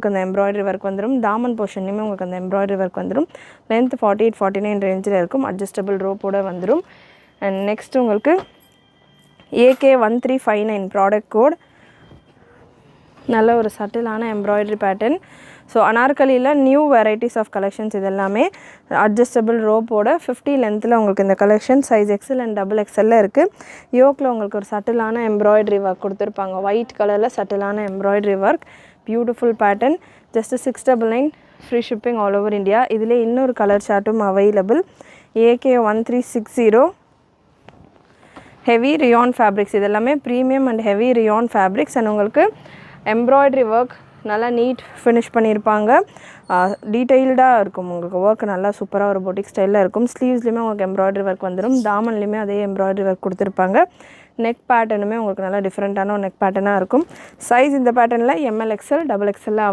உங்களுக்கு அந்த embroidery work வந்துடும். தாமன் போர்ஷன்லையுமே உங்களுக்கு அந்த எம்ப்ராய்டரி ஒர்க் வந்துடும். லென்த் 48-49 ரேஞ்சில் இருக்கும். அட்ஜஸ்டபிள் ரோப்போட வந்துடும். அண்ட் நெக்ஸ்ட் உங்களுக்கு AK1359 ப்ராடக்ட் கோட். நல்ல ஒரு சட்டிலான எம்ப்ராய்டரி பேட்டர்ன். ஸோ அனார்கலியில் நியூ வெரைட்டிஸ் ஆஃப் கலெக்ஷன்ஸ் இது எல்லாமே அட்ஜஸ்டபிள் ரோப்போட 50 லென்த்தில் உங்களுக்கு இந்த collection size XL and XXL இருக்குது. யோக்கில் உங்களுக்கு ஒரு சட்டிலான எம்ப்ராய்டரி ஒர்க் கொடுத்துருப்பாங்க. ஒயிட் கலரில் சட்டிலான embroidery work. Beautiful pattern. Just 699 free shipping all over India. இதில் இன்னொரு கலர் சார்ட்டும் available. AK1360 heavy rayon fabrics. இது எல்லாமே premium and heavy rayon fabrics. And உங்களுக்கு எம்ப்ராய்டரி ஒர்க் நல்லா நீட் ஃபினிஷ் பண்ணியிருப்பாங்க. டீட்டெயில்டாக இருக்கும் உங்களுக்கு ஒர்க். நல்லா சூப்பராக ஒரு பொட்டிக் ஸ்டைலில் இருக்கும். ஸ்லீவ்ஸ்லையுமே உங்களுக்கு எம்ப்ராய்டரி ஒர்க் வந்துடும். தாமன்லையுமே அதே எம்ப்ராய்டரி ஒர்க் கொடுத்துருப்பாங்க. நெக் பேட்டர்னுமே உங்களுக்கு நல்லா டிஃப்ரெண்ட்டான ஒரு நெக் பேட்டர்னாக இருக்கும். சைஸ் இந்த பேட்டர்னில் ML XL XXL அவை